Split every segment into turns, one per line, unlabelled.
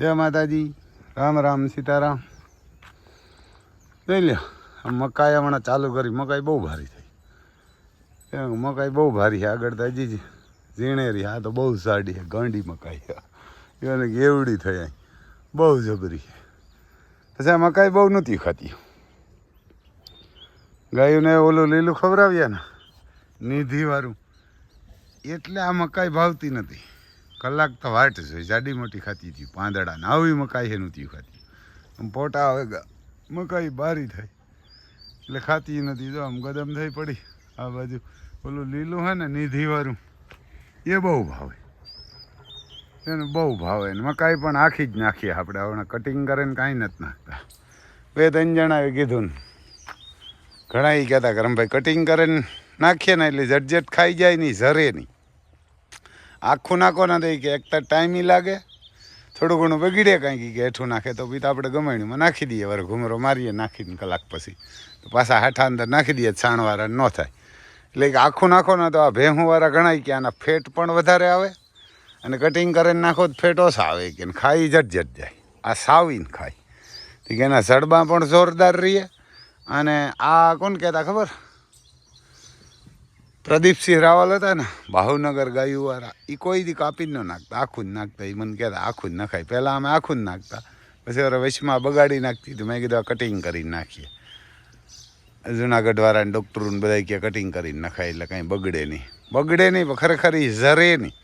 જય માતાજી, રામ રામ, સીતારામ. જોઈ લ્યો, આમ મકાઈ હમણાં ચાલુ કરી. મકાઈ બહુ ભારી થઈ. મકાઈ બહુ ભારી છે. આગળ તો હજી ઝીણેરી. આ તો બહુ સાડી છે, ગાંડી મકાઈ. એને એવડી થઈ અહીં, બહુ જબરી છે. પછી આ મકાઈ બહુ નહોતી ખાતી. ગાયોને ઓલું લીલું ખવડાવ્યા ને નિધિવાળું, એટલે આ મકાઈ ભાવતી નથી. કલાક તો વાટ છે. જાડી મોટી ખાતી હતી પાંદડા ને. આવી મકાઈ છે નહોતી ખાતી. આમ પોટા આવે મકાઈ બારી થાય એટલે ખાતી નથી. જો આમ ગદમ થઈ પડી. આ બાજુ ઓલું લીલું છે ને નિધિવાળું, એ બહુ ભાવે. એને બહુ ભાવે. ને મકાઈ પણ આખી જ નાખીએ આપણે. હમણાં કટિંગ કરીને કાંઈ નથી નાખતા. 2-3 જણાએ કીધું ને, ઘણા એ કહેતા કે રમભાઈ કટિંગ કરીને નાખીએ ને એટલે ઝટઝટ ખાઈ જાય નહીં, ઝરે નહીં. આખું નાખો ના દઈ કે એક તો ટાઈમી લાગે, થોડું ઘણું બગીડે કાંઈ કે હેઠું નાખે તો બી તો આપણે ગમાણીમાં નાખી દઈએ. વરે ઘૂમરો મારીએ નાખીને કલાક પછી તો પાછા હાઠા અંદર નાખી દઈએ, છાણવાળા ન થાય. એટલે કે આખું નાખો ને તો આ ભેહુંવાળા ગણાય કે આના ફેટ પણ વધારે આવે, અને કટિંગ કરીને નાખો તો ફેટ ઓછા આવે કે ખાઈ ઝટઝટ જાય. આ સાવીને ખાય તો કે એના જડબા પણ જોરદાર રહીએ. અને આ કોણ કહેતા ખબર, પ્રદીપસિંહ રાવલ હતા ને ભાવનગર ગાયુંવાળા, એ કોઈ દી કાપીને ન નાખતા, આખું જ નાખતા. એ મને કહેતા આખું જ નખાય. પહેલાં અમે આખું જ નાખતા, પછી હવે વચમાં બગાડી નાખતી. તો મેં કીધું કટિંગ કરીને નાખીએ. જુનાગઢવાળાને ડૉક્ટરોને બધા કહે કટિંગ કરીને નખાય એટલે કાંઈ બગડે નહીં. બગડે નહીં પણ ખરેખર એ ઝરે નહીં.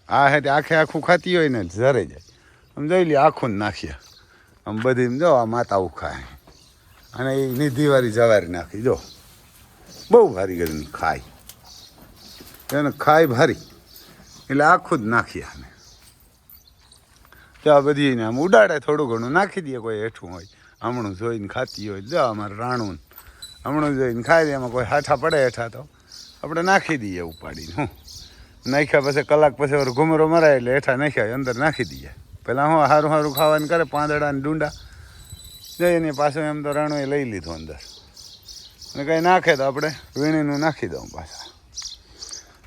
આ હે આખે આખું ખાતી હોય ને ઝરે જાય. આમ જોઈ લે, આખું જ નાખીએ. આમ બધી જો આ માતાઓ ખાય. અને એ નિધિવાળી જવારી નાખી. જો બહુ ભારી ગરમી ખાય એને, ખાય ભારી એટલે આખું જ નાખીએ. અને ત્યાં બધી આમ ઉડાડે, થોડું ઘણું નાખી દઈએ. કોઈ હેઠું હોય હમણું જોઈને ખાતી હોય, જો અમારે રાણું હમણું જોઈને ખાઈ દે. એમાં કોઈ હાઠા પડે હેઠા તો આપણે નાખી દઈએ ઉપાડીને. હું નાખ્યા પછી કલાક પછી વાર ઘૂમરો મરાય એટલે હેઠા નાખ્યા અંદર નાખી દઈએ. પહેલાં હું સારું સારું ખાવાનું કરે, પાંદડા ને ડુંડા જઈને પાછું એમ તો રાણું લઈ લીધું અંદર. અને કંઈ નાખે તો આપણે વીણીનું નાખી દઉં પાછા.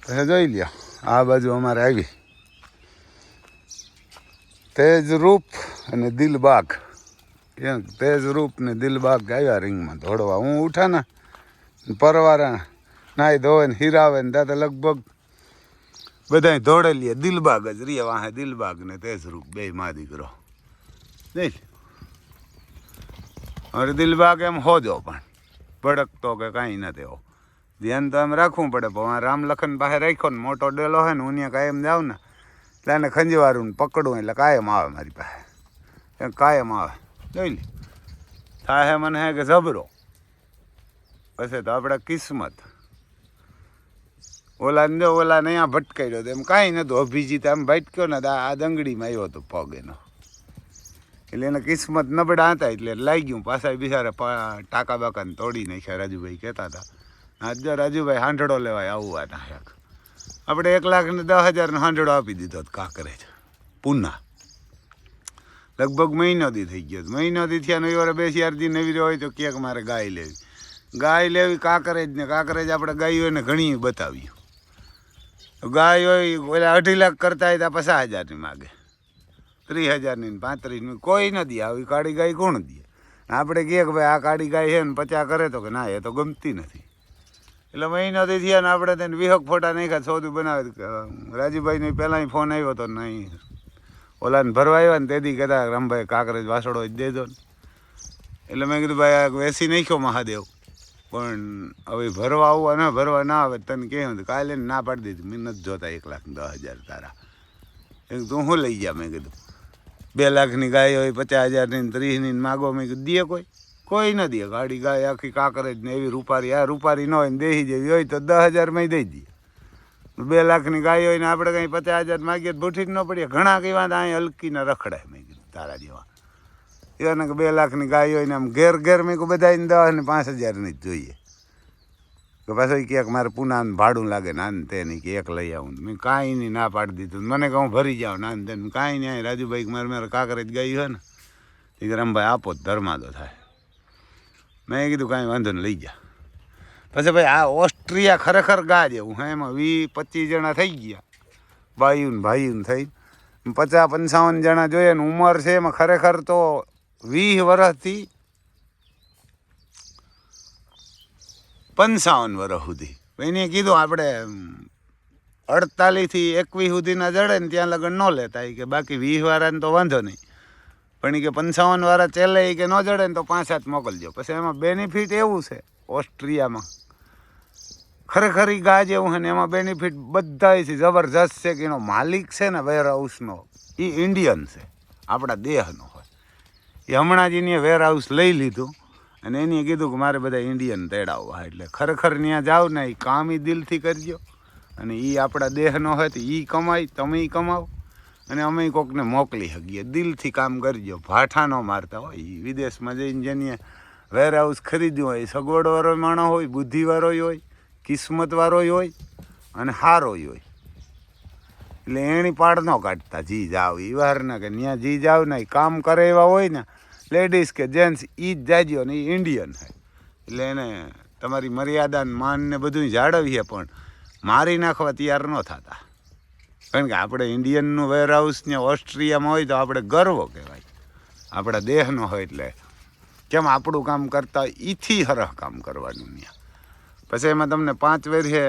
પછી જોઈ લ્યો, આ બાજુ અમારે આવી તેજરૂપ અને દિલબાગ. તેજરૂપ ને દિલબાગ આવ્યા રિંગમાં દોડવા. હું ઉઠા ને પરવારા નાહી ધોવે ને હીરાવે ને ત્યાં તો લગભગ બધા દોડે લઈએ. દિલબાગ જ રીએ વાહે, દિલબાગ ને તેજરૂપ બે મા દીકરો. નહીં હવે દિલબાગ એમ હોજો પણ ભડકતો કે કાંઈ નથી. એવો ધ્યાન તો એમ રાખવું પડે. પણ રામ લખન પાસે રાખ્યો ને મોટો ડેલો હોય ને, ઉનિયા કાયમ જાવ ને એટલે એને ખંજવારું ને પકડવું એટલે કાયમ આવે મારી પાસે. એ કાયમ આવે. જોઈ લે, થાય મને હે કે જબરો. પછી તો આપણે કિસ્મત. ઓલાને જો ઓલાને અહીંયા ભટકાઈ તો એમ કાંઈ નહોતું. અભિજીત આમ ભટક્યો ને આ દંગડીમાં આવ્યો હતો પગ એનો. એટલે એને કિસ્મત નબળા હતા એટલે લાગ્યું. પાછા બિચારા ટાંકા બાકાને તોડી નાખ્યા. રાજુભાઈ કહેતા હતા આજે રાજુભાઈ હાંડળો લેવાય આવવા નાખ્યા. આપણે 1,10,000 હાંડળો આપી દીધો કાંકરેજ પૂના. લગભગ મહિનો દી થઈ ગયો. મહિનો દી થયા નવી વાર 2-4 દી નવી હોય તો ક્યાંક મારે ગાય લેવી. ગાય લેવી કાંકરેજ ને. કાંકરેજ આપણે ગાય હોય ને ઘણી બતાવ્યું. ગાય હોય ઓલા 2.5 લાખ કરતા હોય તો 50,000ની માગે, 30,000ની 35,000ની. કોઈ નથી આવી કાળી ગાય કોણ દે? આપણે કહીએ કે ભાઈ આ કાળી ગાય છે ને 50 કરે તો કે ના, એ તો ગમતી નથી. એટલે મહિનાથી થયા ને આપણે તેને વિહક ફોટા નાખ્યા. સોદું બનાવે. રાજુભાઈને પહેલાં ફોન આવ્યો હતો નહીં, ઓલાને ભરવા આવ્યા ને તેથી કહેતા રમભાઈ કાંકરેજ વાસળો જ દેજો ને. એટલે મેં કીધું ભાઈ આ વેસી નાખ્યો મહાદેવ, પણ હવે ભરવા આવવા ના ભરવા ના આવે તને કહ્યું. કાલે ના પાડી દીધું. મેં નથી જોતા 1,10,000 તારા. તું શું લઈ ગયા? મેં કીધું 2 લાખની ગાય હોય, 50,000ની 30,000ની માગો. મેં કીધું દે કોઈ ન દે. ગાડી ગાય આખી કાંકરેજ ને એવી રૂપારી. આ રૂપારી ન હોય ને દેહી જેવી હોય તો 10,000માં દઈ દઈએ. 2 લાખની ગાય હોય ને આપણે કંઈ 50,000 માગીએ તો ભૂઠી જ ન પડીએ. ઘણા કહેવા અહીં હલકીને રખડાય. મેં કીધું તારા જેવા એને કે 2 લાખની ગાય હોય ને આમ ઘેર મેં કહું બધાને 10 ને 5,000ની જ જોઈએ. કે પાછું ક્યાંક મારે પૂનાને ભાડું લાગે ને આને તે નહીં કે એક લઈ આવું. મેં કાંઈ નહીં ના પાડી દીધું. મને કહું ભરી જાઓ ને આને તેને કાંઈ નહીં. રાજુભાઈ મારે કાંકરેજ ગાયું હોય ને એ કે રમભાઈ આપો જ ધર્માદો થાય. મેં કીધું કાંઈ વાંધો ને લઈ ગયા. પછી ભાઈ આ ઓસ્ટ્રિયા ખરેખર ગા જેવું. હા, એમાં 20-25 જણા થઈ ગયા, ભાઈઓને થઈ. 50-55 જણા જોઈએ ને ઉંમર છે એમાં ખરેખર તો 20 વર્ષથી 55 વર્ષ સુધી. એને કીધું આપણે 48 થી 21 સુધીના જડે ને ત્યાં લગન ન લેતા કે બાકી 20 વાળાને તો વાંધો નહીં, પણ એ કે 55 વાળા ચેલે કે ન જડે ને તો 5-7 મોકલજો. પછી એમાં બેનિફિટ એવું છે ઓસ્ટ્રિયામાં ખરેખર ગા જેવું છે ને એમાં બેનિફિટ બધાથી જબરજસ્ત છે કે એનો માલિક છે ને વેર હાઉસનો એ ઇન્ડિયન છે, આપણા દેહનો હોય. એ હમણાં જ એને વેર હાઉસ લઈ લીધું અને એને કીધું કે મારે બધા ઇન્ડિયન તેડાવવા. એટલે ખરેખર ત્યાં જાવ ને એ કામ એ દિલથી કરજો અને એ આપણા દેહનો હોય તો એ કમાય, તમે કમાવો અને અમે કોકને મોકલી શકીએ. દિલથી કામ કરજો, ભાઠા ન મારતા હોય. એ વિદેશમાં જઈને જેને વેર હાઉસ ખરીદ્યું હોય સગવડવાળો માણસ હોય, બુદ્ધિવાળો હોય, કિસ્મતવાળો હોય અને સારો હોય. એટલે એની પાડ ન કાઢતા જી જાવ એ વારના કે ત્યાં જી જાવ ને કામ કરે એવા હોય ને લેડીઝ કે જેન્ટ્સ એ જ જાજો ને એ ઇન્ડિયન હોય. એટલે એને તમારી મર્યાદા માન ને બધું જાળવીએ પણ મારી નાખવા તૈયાર ન થતા. કારણ કે આપણે ઇન્ડિયનનું વેર હાઉસ ને ઓસ્ટ્રિયામાં હોય તો આપણે ગર્વ કહેવાય, આપણા દેહનો હોય. એટલે કેમ આપણું કામ કરતા ઈથી હરહ કામ કરવાનું ત્યાં. પછી એમાં તમને 5 વર્ષે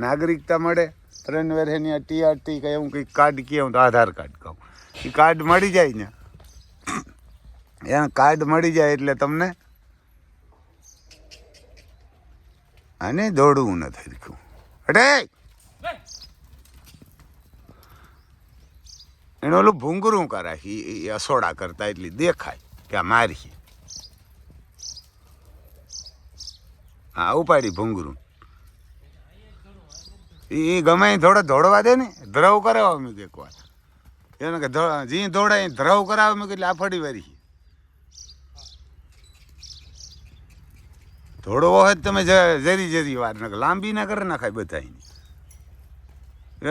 નાગરિકતા મળે, 3 વર્ષે ત્યાં TRT કંઈ એવું કંઈક કાર્ડ કહે, હું તો આધાર કાર્ડ કહું. એ કાર્ડ મળી જાય ને, એના કાર્ડ મળી જાય એટલે તમને આને દોડવું નથી રહ્યું. અટે એને ઓલું ભૂંગરું કરાય એ અસોડા કરતા એટલી દેખાય કે આ મારી. હા ઉપાડી ભૂંગરું એ ગમે થોડો દોડવા દે ને, ધ્રવ કરાવો મેં એક વાર એને કે જી દોડાય ધ્રવ કરાવે મેં એટલે આ ફરી વારી ધોડવો હોય તમે જરી વાર ને લાંબી ના કરે નાખાય બધાને.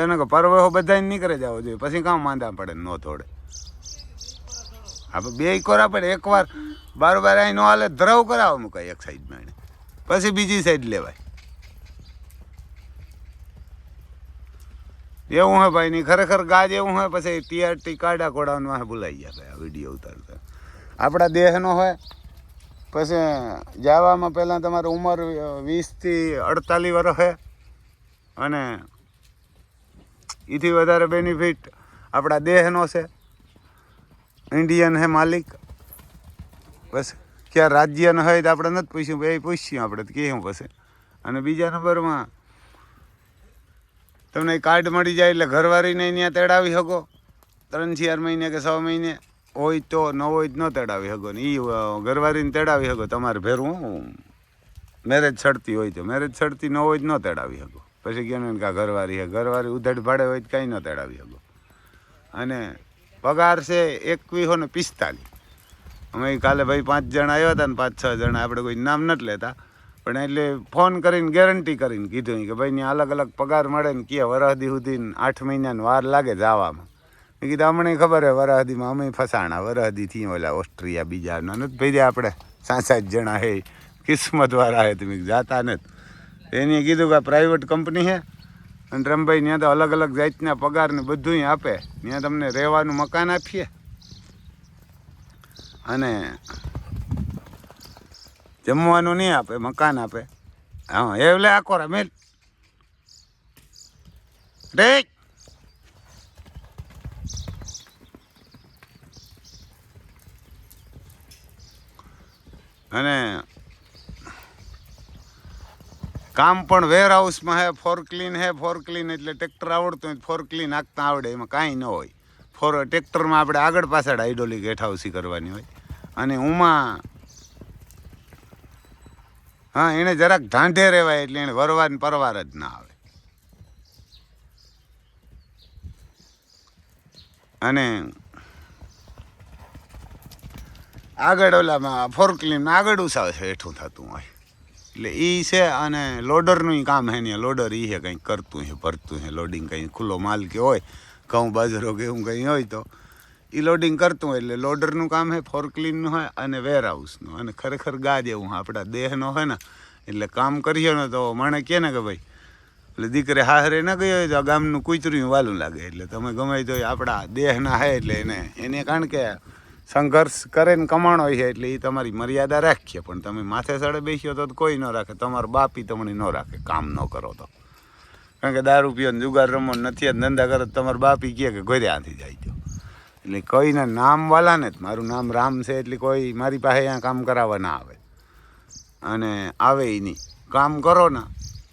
એને કે પરવેહો બધાને નહીં કરે જવો જોઈએ, પછી કામ માંદા પડે ન થોડે. આપણે 2 કોરા પડે, એકવાર બાર અહીં ન હાલે ધ્રવ કરાવો મુકાય એક સાઈડમાં એને, પછી બીજી સાઈડ લેવાય. એવું હોય ભાઈ નહીં ખરેખર ગાજ એવું હોય. પછી TRT કાઢા કોડાવાનું વાહ ભૂલાઈ ગયા ભાઈ આ વિડીયો ઉતારતા. આપણા દેહનો હોય પછી જવામાં પહેલાં તમારી ઉંમર 20 થી 48 વર્ષ છે અને એથી વધારે બેનિફિટ આપણા દેહનો છે, ઇન્ડિયન છે માલિક. બસ ક્યાં રાજ્યનો હોય તો આપણે નથી પૂછ્યું, એ પૂછ્યું આપણે તો કહ્યું પછી. અને બીજા નંબરમાં તમને કાર્ડ મળી જાય એટલે ઘરવાળીને ત્યાં તેડાવી શકો 3-4 મહિને કે 6 મહિને હોય તો, ન હોય તો ન તેડાવી શકો ને એ ઘરવાળીને તેડાવી શકો. તમારે ભેરું મેરેજ છડતી હોય તો મેરેજ છડતી ન હોય તો ન તેડાવી શકો. પછી કે કાં ઘરવાળી છે, ઘરવાળી ઉધડ ભાડે હોય તો કાંઈ ન તેડાવી શકો. અને પગાર છે 2145. અમે કાલે ભાઈ 5 જણા આવ્યા હતા ને 5-6 જણા, આપણે કોઈ નામ નથી લેતા પણ એટલે ફોન કરીને ગેરંટી કરીને કીધું કે ભાઈ ત્યાં અલગ અલગ પગાર મળે ને કે વરહદી સુધી 8 મહિનાની વાર લાગે જવામાં. મેં કીધું અમને ખબર હે વરહદીમાં અમે ફસાણા, વરહદીથી ઓલા ઓસ્ટ્રિયા બીજા નથી ભાઈ આપણે 7-7 જણા હે કિસ્મતવાળા હે, તમે જાતા નથી. એને કીધું કે પ્રાઇવેટ કંપની છે અને રમભાઈ ત્યાં તો અલગ અલગ જાતના પગાર ને બધું આપે, ત્યાં તમને રહેવાનું મકાન આપીએ અને જમવાનું નહીં આપે, મકાન આપે. હા એટલે આખો રમેલ ઠીક. અને કામ પણ વેર હાઉસમાં હે, ફોરક્લીન હે. ફોરક્લીન એટલે ટ્રેક્ટર આવડતું હોય ફોરક્લીન નાખતા આવડે, એમાં કાંઈ ન હોય. ટ્રેક્ટરમાં આપણે આગળ પાછળ હાઇડ્રોલિક હેઠાઉસી કરવાની હોય. અને ઉમાં હા એને જરાક ઢાંઢે રહેવાય એટલે એને વરવાર ને પરવાર જ ના આવે. અને આગળ ઓલામાં ફોરક્લીન આગળ ઉસાવે છે હેઠું થતું હોય એટલે એ છે. અને લોડરનું કામ હે ને, લોડર એ છે કંઈક કરતું છે, ભરતું છે લોડિંગ, કંઈ ખુલ્લો માલ કે હોય ઘઉં બાજરો કે એવું કંઈ હોય તો એ લોડિંગ કરતું હોય એટલે લોડરનું કામ છે. ફોરક્લીનનું હોય અને વેર હાઉસનું. અને ખરેખર ગાજ એવું આપણા દેહનો હોય ને એટલે કામ કરીએ ને તો મને કહે ને કે ભાઈ એટલે દીકરી હાહરે ન ગઈ હોય તો આ ગામનું કૂતરું વાલું લાગે. એટલે તમે ગમે તો આપણા દેહના હે એટલે એને કારણ કે સંઘર્ષ કરે ને કમાણો છે એટલે એ તમારી મર્યાદા રાખીએ. પણ તમે માથે સડે બેસ્યો તો કોઈ ન રાખે, તમારો બાપી તમને ન રાખે કામ ન કરો તો. કારણ કે દારૂ પીઓ ને જુગાર રમો નથી ધંધા કરો તમારા બાપી કહે કે ઘરે આથી જાય તો. એટલે કોઈને નામવાલા ને જ મારું નામ રામ છે એટલે કોઈ મારી પાસે અહીંયા કામ કરાવવા ના આવે, અને આવે નહીં. કામ કરો ને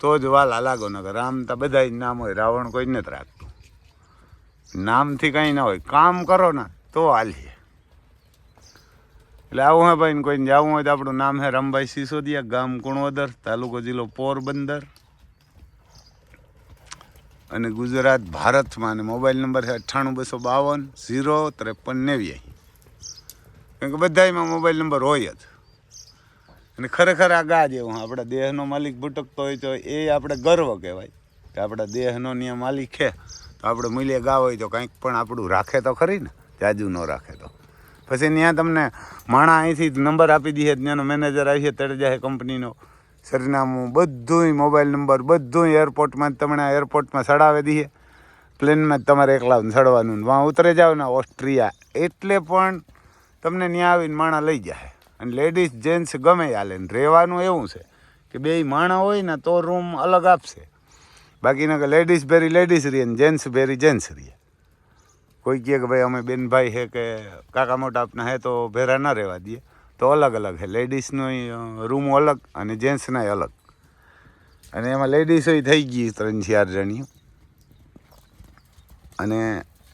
તો જ વાલા લાગો ને. રામ તો બધા જ નામ હોય, રાવણ કોઈ નથી રાખતું. નામથી કંઈ ના હોય, કામ કરો ને તો હાલીએ. એટલે આવું હે ભાઈ, કોઈને જવું હોય તો આપણું નામ છે રામભાઈ સિસોદિયા, ગામ કુણવદર, તાલુકો જિલ્લો પોરબંદર, અને ગુજરાત ભારતમાં. અને મોબાઈલ નંબર છે 98 252 0 53 89. કારણ કે બધામાં મોબાઈલ નંબર હોય જ. અને ખરેખર આ ગા જેવું આપણા દેહનો માલિક ભૂટકતો હોય તો એ આપણે ગર્વ કહેવાય કે આપણા દેહનો નિયમ માલિક છે. તો આપણે મૂલ્ય ગા હોય તો કંઈક પણ આપણું રાખે તો ખરી ને, જાજુ ન રાખે તો. પછી ત્યાં તમને માણા અહીંથી નંબર આપી દઈએ, ત્યાંનો મેનેજર આવીએ તેડે જાય કંપનીનો સરનામું બધુંય, મોબાઈલ નંબર બધુંય એરપોર્ટમાં જ તમને એરપોર્ટમાં ચડાવી દઈએ. પ્લેનમાં જ તમારે એકલા ચડવાનું, વાં ઉતરે જાવ ને ઓસ્ટ્રિયા એટલે પણ તમને ત્યાં આવીને માણા લઈ જાય. અને લેડીઝ જેન્ટ્સ ગમે હાલે ને રહેવાનું એવું છે કે બેય માણા હોય ને તો રૂમ અલગ આપશે. બાકીના કે લેડીઝ ભેરી લેડીઝ રહીએ ને જેન્ટ્સ ભેરી જેન્ટ્સ રહીએ. કોઈ કહે કે ભાઈ અમે બેનભાઈ છે કે કાકા મોટા આપના હે તો ભેરા ન રહેવા દઈએ, તો અલગ અલગ છે. લેડીઝનો રૂમ અલગ અને જેન્ટ્સનાય અલગ. અને એમાં લેડીઝોય થઈ ગઈ 3-4 જણી. અને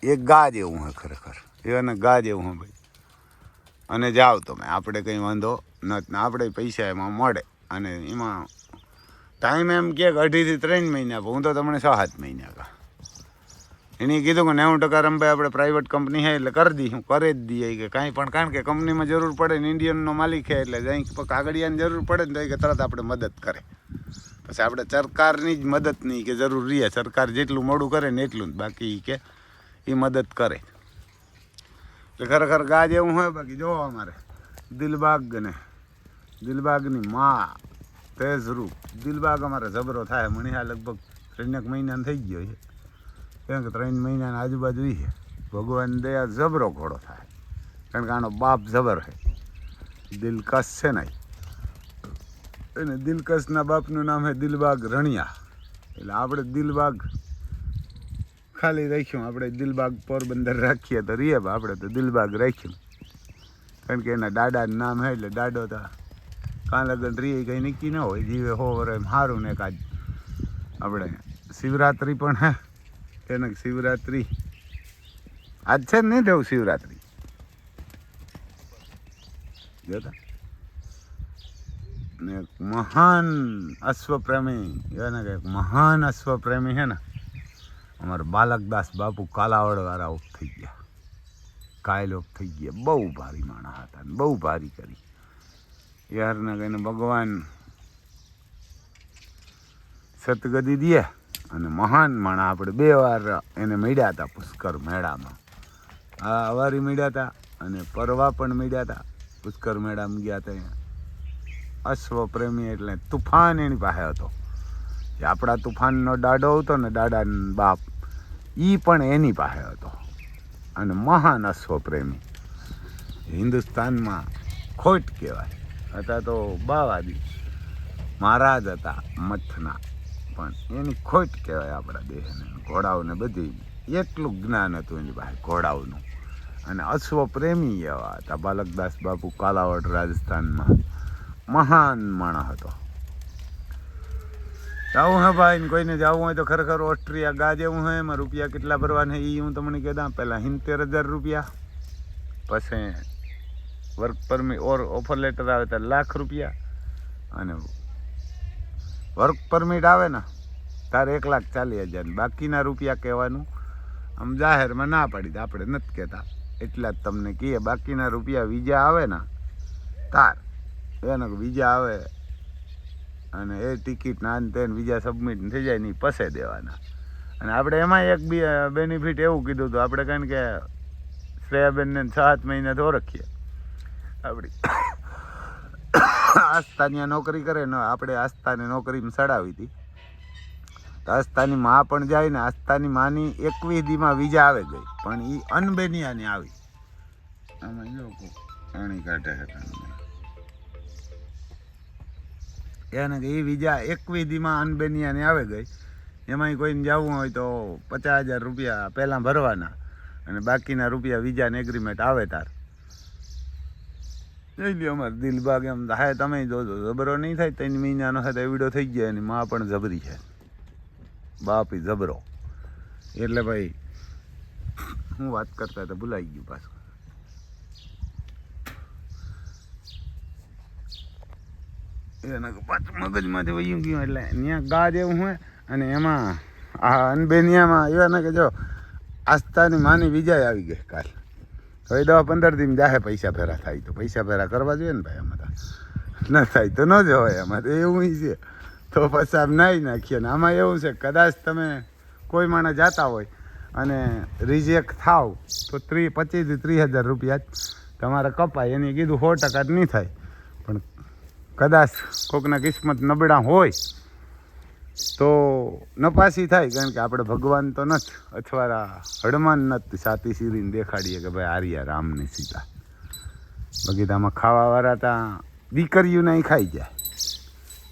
એક ગા જેવું હે ખરેખર, એને ગા જેવું હે ભાઈ. અને જાઓ તમે, આપણે કંઈ વાંધો નથી, આપણે પૈસા એમાં મળે. અને એમાં ટાઈમ એમ કે 2.5 થી 3 મહિના, હું તો તમને 6-7 મહિના કહા. એને કીધું કે 90% રમભાઈ આપણે પ્રાઇવેટ કંપની છે એટલે કરી દઈશું, કરે જ દઈએ કે કાંઈ પણ. કારણ કે કંપનીમાં જરૂર પડે ને, ઇન્ડિયનનો માલિક છે એટલે જઈ કાગળિયાની જરૂર પડે ને તો કે તરત આપણે મદદ કરે. પછી આપણે સરકારની જ મદદ નહીં કે જરૂર રહીએ, સરકાર જેટલું મોડું કરે ને એટલું જ, બાકી કે એ મદદ કરે. એટલે ખરેખર ગા જેવું હોય. બાકી જોવો અમારે દિલબાગ ને દિલબાગની માં તેજરૂપ દિલબાગ અમારે જબરો થાય. મણીહા લગભગ 3 મહિનાનો થઈ ગયો છે, કેમ કે 3 મહિનાની આજુબાજુ છે. ભગવાન દયા જબરો ઘોડો થાય, કારણ કે આનો બાપ જબર છે, દિલકશ છે ને. એને દિલકશના બાપનું નામ છે દિલબાગ રણિયા. એટલે આપણે દિલબાગ ખાલી રાખ્યું, આપણે દિલબાગ પોરબંદર રાખીએ તો રીએ, આપણે તો દિલબાગ રાખ્યું. કારણ કે એના દાદાનું નામ છે એટલે દાડો તો કાં લગન રીએ કંઈ નક્કી ન હોય, જીવે હો વરે એમ સારું ને. કાજ આપણે શિવરાત્રિ પણ હે, એને શિવરાત્રિ આજ છે ને, નહીં દેવું શિવરાત્રિ જોતા ને. મહાન અશ્વપ્રેમી, એને કંઈક મહાન અશ્વપ્રેમી છે ને અમારા બાલકદાસ બાપુ કાલાવડવાળા ઓફ થઈ ગયા, કાયલ ઓફ થઈ ગયા. બહુ ભારી માણસ હતા ને બહુ ભારી કરી યારને કહીને ભગવાન સતગતિ દે. અને મહાન માણસ આપણે 2 વાર એને મળ્યા હતા પુષ્કર મેળામાં. આ અવારી મળ્યા હતા અને પરવા પણ મળ્યા હતા. પુષ્કર મેળામાં ગયા હતા. અશ્વપ્રેમી એટલે તુફાન એની પાસે હતો. જે આપણા તુફાનનો દાડો હતો ને, દાદાનો બાપ, એ પણ એની પાસે હતો. અને મહાન અશ્વપ્રેમી હિન્દુસ્તાનમાં ખોટ કહેવાય. હતા તો બાવાદી મહારાજ હતા મઠના, પણ એની ખોટ કહેવાય આપણા દેશને. ઘોડાઓને બધી એટલું જ્ઞાન હતું એની પાસે ઘોડાઓનું. અને અશ્વપ્રેમી એવા હતા બાલકદાસ બાપુ કાલાવડ રાજસ્થાનમાં. મહાન માણસ હતો. જવું હે ભાઈ, કોઈને જવું હોય તો ખરેખર ઓસ્ટ્રિયા ગા જેવું હોય. એમાં રૂપિયા કેટલા ભરવાના એ હું તમને કહેતા. પહેલાં 70,000 રૂપિયા, પછી વર્ક પરમિટ ઓફર લેટર આવે તો 1,00,000 રૂપિયા, અને વર્ક પરમિટ આવે ને તારે 1,40,000. બાકીના રૂપિયા કહેવાનું આમ જાહેરમાં ના પાડી દે, આપણે નથી કહેતા એટલા જ તમને કહીએ. બાકીના રૂપિયા વિઝા આવે ને તાર એને વિઝા આવે અને એ ટિકિટ ના તેને વિઝા સબમિટ થઈ જાય ને પસે દેવાના. અને આપણે એમાં એક બેનિફિટ એવું કીધું હતું આપણે, કારણ કે શ્રેયાબેનને 6-7 મહિના તો ઓળખીએ. આપણી આસ્થા ત્યાં નોકરી કરે ને, આપણે આસ્થાને નોકરીમાં ચડાવી હતી. તો આસ્થાની માં પણ જાય ને આસ્થાની માની 21 દીમાં વિઝા આવે ગઈ પણ એ અનબેનિયાની આવી આમાં લોકો પાણી કાઢે છે એને કે એ વિઝા 21 દીમાં અનબેનિયાની આવે ગઈ એમાંય કોઈને જવું હોય તો 50,000 રૂપિયા પહેલાં ભરવાના અને બાકીના રૂપિયા વિઝાને એગ્રીમેન્ટ આવે તાર જોઈ લ્યો અમારે દિલબાગ એમ હા તમે જોજો જબરો નહીં થાય 3 મહિનાનો થાય એવડો થઈ ગયા એની માં પણ જબરી છે બાપી જબરો એટલે ભાઈ હું વાત કરતા તો ભૂલાઈ ગયું પાછું એના પાછું મગજમાંથી વયું ગયું એટલે ત્યાં ગા જેવું હોય અને એમાં આ અનબેનિયામાં એવાને કે જો આસ્થાની માની વિજય આવી ગઈ કાલ હવે 10-15 દિન જાહે પૈસા ફેરા થાય તો પૈસા ફેરા કરવા જોઈએ ને ભાઈ આમાં ન થાય તો ન જ હોય આમાં તો એવું છે તો પછી આમ નાહી નાખીએ ને આમાં એવું છે કદાચ તમે કોઈ માણસ જતા હોય અને રિજેક્ટ થાવ તો 25,000-30,000 રૂપિયા જ તમારે કપાય એની કીધું 100% જ નહીં થાય પણ કદાચ કોઈકના કિસ્મત નબળા હોય તો નપાસી થાય કારણ કે આપણે ભગવાન તો નથી અથવા હનુમાન નથી સાતી સીરીને દેખાડીએ કે ભાઈ આર્યા રામને સીતા બગીચામાં ખાવાવાળા ત્યાં દીકરીઓને ખાઈ જાય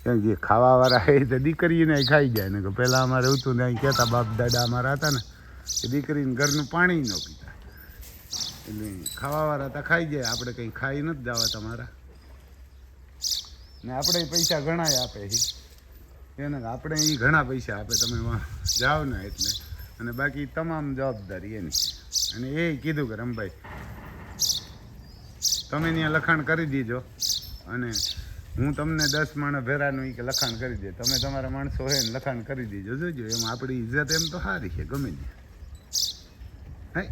કેમ કે ખાવાવાળા એ તો દીકરીઓને ખાઈ જાય ને કે પહેલાં અમારે હતું ને અહીં કહેતા બાપ દાદા અમારા હતા ને કે દીકરીને ઘરનું પાણી ન પીતા એટલે ખાવાવાળા તો ખાઈ જાય આપણે કંઈ ખાઈ નથી જવા તમારા ને આપણે પૈસા ઘણા આપે એને આપણે એ ઘણા પૈસા આપે તમે જાઓ ને એટલે અને બાકી તમામ જવાબદારી એની અને એ કીધું કે રમભાઈ તમે ત્યાં લખાણ કરી દીજો અને હું તમને 10 માણસ ભેરાનું કે લખાણ કરી દે તમે તમારા માણસો હોય ને લખાણ કરી દીજો જોજો એમાં આપણી ઇજ્જત એમ તો સારી છે ગમે ત્યાં હે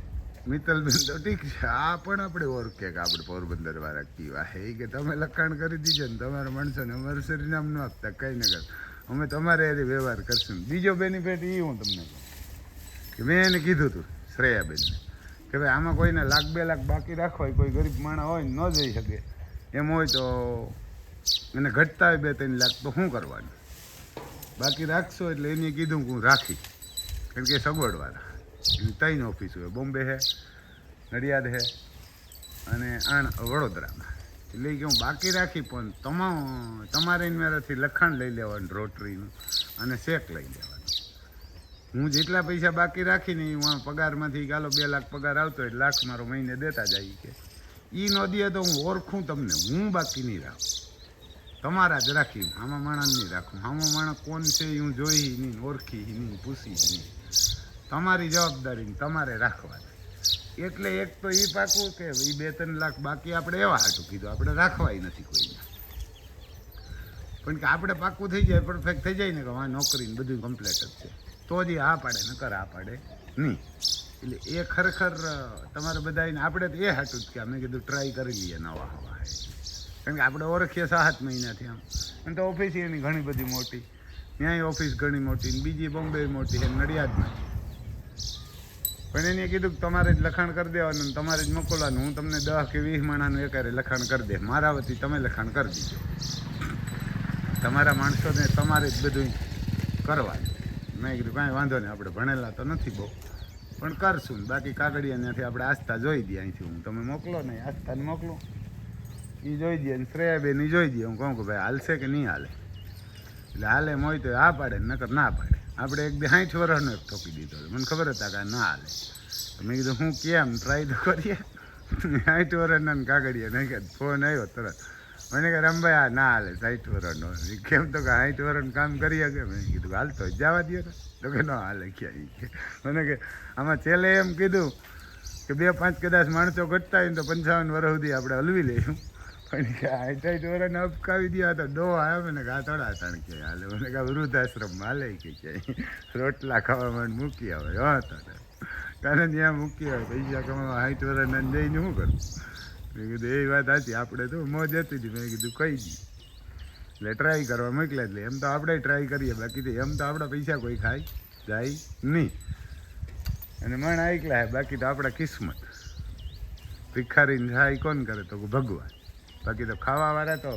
મિત્તલબેન તો ઠીક છે આ પણ આપણે ઓળખે કે આપણે પોરબંદર વાળા કીવા હે કે તમે લખાણ કરી દીજો ને તમારા માણસોને અમારું સરનામ ન આપતા કંઈ ન કરતા અમે તમારે એ વ્યવહાર કરશું બીજો બેનિફિટ એ હું તમને કહું કે મેં એને કીધું હતું શ્રેયાબેનને કે ભાઈ આમાં કોઈને 1,00,000-2 લાખ બાકી રાખવા હોય કોઈ ગરીબ માણસ હોય ને ન જઈ શકે એમ હોય તો એને ઘટતા હોય 2-3 લાખ તો શું કરવાનું બાકી રાખશો એટલે એને કીધું કે હું રાખી કારણ કે સગવડવાળા એની 3 ઓફિસ હોય બોમ્બે છે નડિયાદ છે અને વડોદરામાં એટલે કે હું બાકી રાખી પણ તમારે મારાથી લખાણ લઈ લેવાનું રોટરીનું અને શેક લઈ લેવાનું હું જેટલા પૈસા બાકી રાખીને હું પગારમાંથી ગાલો 2 લાખ પગાર આવતો હોય લાખ મારો મહિને દેતા જાય કે એ ન દે તો હું ઓળખું તમને હું બાકી નહીં રાખું તમારા જ રાખી આમાં માણસ નહીં રાખું આમાં માણસ કોણ છે હું જોઈ નહીં ઓળખી નહીં પૂછી નહીં તમારી જવાબદારી તમારે રાખવાની એટલે એક તો એ પાકું કે એ 2-3 લાખ બાકી આપણે એવા હાટું કીધું આપણે રાખવાય નથી કોઈને પણ કે આપણે પાકું થઈ જાય પરફેક્ટ થઈ જાય ને કે હા નોકરીને બધું કમ્પ્લીટ જ છે તો જ આ પાડે નકર આ પાડે નહીં એટલે એ ખરેખર તમારે બધાને આપણે તો એ હાટું જ કે અમે કીધું ટ્રાય કરી લઈએ નવા હવા કારણ કે આપણે ઓળખીએ 7 મહિનાથી આમ અને તો ઓફિસ એની ઘણી બધી મોટી ત્યાંય ઓફિસ ઘણી મોટી ને બીજી બોમ્બે મોટી છે નડિયાદમાં પણ એને કીધું કે તમારે જ લખાણ કરી દેવાનું તમારે જ મોકલવાનું હું તમને 10 કે 20 માણાનું એકારે લખાણ કરી દે મારા વતી તમે લખાણ કરી દીજો તમારા માણસોને તમારે જ બધું કરવાનું મેં કીધું કાંઈ વાંધો નહીં આપણે ભણેલા તો નથી બહુ પણ કરશું ને બાકી કાગળિયા ત્યાંથી આપણે આસ્થા જોઈ દઈએ અહીંથી હું તમે મોકલો ને આસ્થાને મોકલો એ જોઈ દે ને શ્રેયાબેન એ જોઈ દે હું કહું કે ભાઈ હાલશે કે નહીં હાલે એટલે હાલે એમ હોય તો આ પાડે નકર ના પાડે આપણે 60 વર્ષનો એક ઠોકી દીધો મને ખબર હતા કે ના હાલે મેં કીધું હું કેમ ટ્રાય તો કરીએ 60 વર્ષના કાગળીએ નહીં કે ફોન આવ્યો તરત મને કે રમભાઈ આ ના હાલે 60 વર્ષનો કેમ તો કે 60 વર્ષનું કામ કરીએ કે મેં કીધું હાલતો જવા દે તો કે ન હાલે ક્યાંય મને કે આમાં છેલ્લે એમ કીધું કે 2-5 કદાચ માણસો ઘટતા હોય ને તો 55 વર્ષ સુધી આપણે હલવી લઈશું પણ કે 60 વર્ષને અપકાવી દે તો ડો આવ્યો ને કે આ થોડા તાણ કે હાલે મને કે વૃદ્ધાશ્રમમાં હાલે કે ક્યાંય રોટલા ખાવા માટે મૂકી આવે હા તો કારણ ત્યાં મૂકી આવે પૈસા કમાવા 60 વર્ષના જઈને શું કરું મેં કીધું એ વાત સાચી આપણે તો મોજ હતી હતી મેં કીધું કહી દી એટલે ટ્રાય કરવા મોકલ્યા એટલે એમ તો આપણે ટ્રાય કરીએ બાકી તો એમ તો આપણા પૈસા કોઈ ખાય જાય નહીં અને મણ આઈકલા હે બાકી તો આપણા કિસ્મત ભિખારીને સહાય કોણ કરે તો ભગવાન બાકી તો ખાવાવાળા તો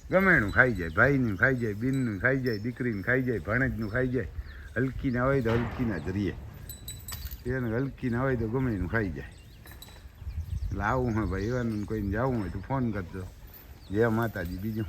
ગમે એનું ખાઈ જાય, ભાઈનું ખાઈ જાય, બીનનું ખાઈ જાય, દીકરીને ખાઈ જાય, ભણેજનું ખાઈ જાય. હલકીના હોય તો હલકીના જ રહીએ, એને હલકીના હોય તો ગમે એનું ખાઈ જાય. એટલે આવું હોય ભાઈ, એવાનું કોઈને જવું હોય તો ફોન કરજો. જય માતાજી. બીજું